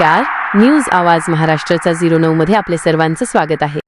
नमस्कार. न्यूज आवाज महाराष्ट्राचा 09 मध्ये आपले सर्वांचं स्वागत आहे.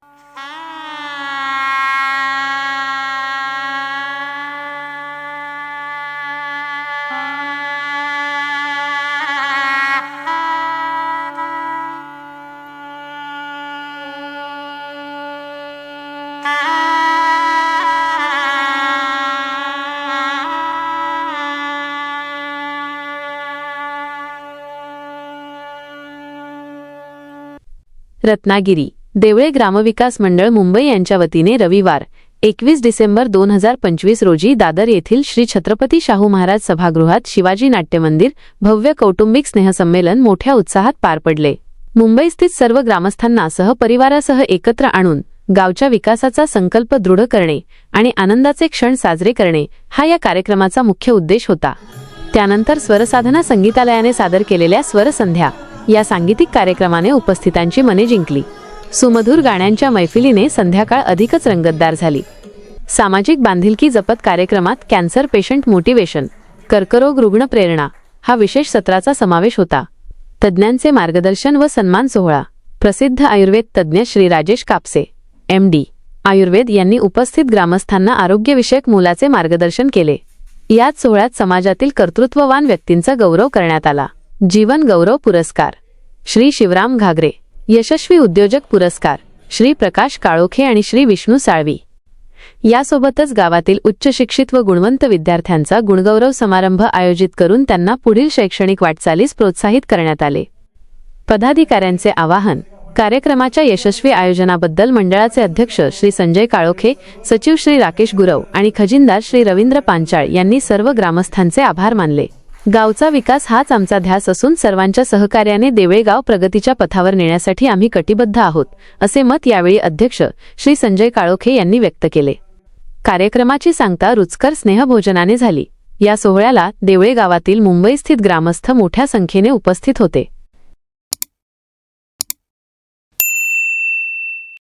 रत्नागिरी देवळे ग्रामविकास मंडळ मुंबई यांच्या वतीने रविवार 21 डिसेंबर 2025 रोजी दादर येथील श्री छत्रपती शाहू महाराज सभागृहात शिवाजी नाट्य मंदिर भव्य कौटुंबिक स्नेहसंमेलन मोठ्या उत्साहात पार पडले. मुंबईस्थित सर्व ग्रामस्थांना सहपरिवारासह एकत्र आणून गावच्या विकासाचा संकल्प दृढ करणे आणि आनंदाचे क्षण साजरे करणे हा या कार्यक्रमाचा मुख्य उद्देश होता. त्यानंतर स्वरसाधना संगीतालयाने सादर केलेल्या स्वरसंध्या या सांगीतिक कार्यक्रमाने उपस्थितांची मने जिंकली. सुमधुर गाण्यांच्या मैफिलीने संध्याकाळ अधिकच रंगतदार झाली. सामाजिक बांधिलकी जपत कार्यक्रमात कॅन्सर पेशंट मोटिवेशन, कर्करोग रुग्ण प्रेरणा हा विशेष सत्राचा समावेश होता. तज्ज्ञांचे मार्गदर्शन व सन्मान सोहळा. प्रसिद्ध आयुर्वेद तज्ज्ञ श्री राजेश कापसे MD आयुर्वेद यांनी उपस्थित ग्रामस्थांना आरोग्यविषयक मोलाचे मार्गदर्शन केले. याच सोहळ्यात समाजातील कर्तृत्ववान व्यक्तींचा गौरव करण्यात आला. जीवन गौरव पुरस्कार श्री शिवराम घागरे, यशस्वी उद्योजक पुरस्कार श्री प्रकाश काळोखे आणि श्री विष्णू साळवी. यासोबतच गावातील उच्च शिक्षित व गुणवंत विद्यार्थ्यांचा गुणगौरव समारंभ आयोजित करून त्यांना पुढील शैक्षणिक वाटचालीस प्रोत्साहित करण्यात आले. पदाधिकाऱ्यांचे आवाहन. कार्यक्रमाच्या यशस्वी आयोजनाबद्दल मंडळाचे अध्यक्ष श्री संजय काळोखे, सचिव श्री राकेश गुरव आणि खजिनदार श्री रवींद्र पांचाळ यांनी सर्व ग्रामस्थांचे आभार मानले. गावचा विकास हाच आमचा ध्यास असून सर्वांच्या सहकार्याने देवळे गाव प्रगतीच्या पथावर नेण्यासाठी आम्ही कटिबद्ध आहोत, असे मत यावेळी अध्यक्ष श्री संजय काळोखे यांनी व्यक्त केले. कार्यक्रमाची सांगता रुचकर स्नेहभोजनाने झाली. या सोहळ्याला देवळे गावातील मुंबईस्थित ग्रामस्थ मोठ्या संख्येने उपस्थित होते.